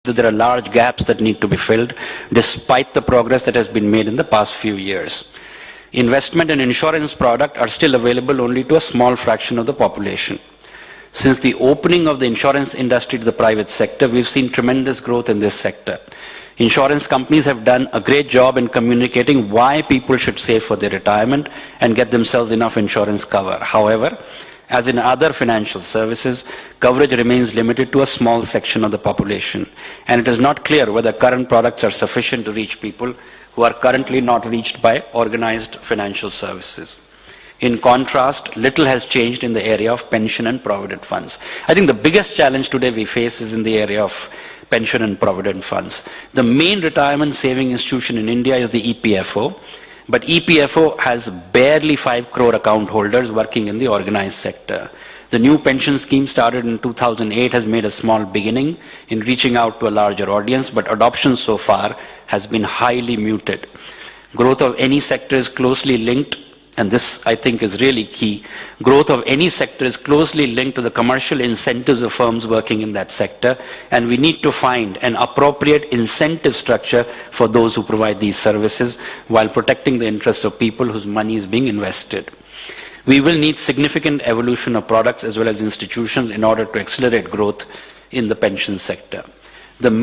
that there are large gaps that need to be filled, despite the progress that has been made in the past few years. Investment and insurance products are still available only to a small fraction of the population. Since the opening of the insurance industry to the private sector, we've seen tremendous growth in this sector. Insurance companies have done a great job in communicating why people should save for their retirement and get themselves enough insurance cover. However, as in other financial services, coverage remains limited to a small section of the population, and it is not clear whether current products are sufficient to reach people who are currently not reached by organized financial services. In contrast, little has changed in the area of pension and provident funds. I think the biggest challenge today we face is in the area of pension and provident funds. The main retirement saving institution in India is the EPFO, but EPFO has barely 5 crore account holders working in the organized sector. The new pension scheme started in 2008 has made a small beginning in reaching out to a larger audience, but adoption so far has been highly muted. Growth of any sector is closely linked, and this I think is really key, growth of any sector is closely linked to the commercial incentives of firms working in that sector, and we need to find an appropriate incentive structure for those who provide these services while protecting the interests of people whose money is being invested. We will need significant evolution of products as well as institutions in order to accelerate growth in the pension sector. The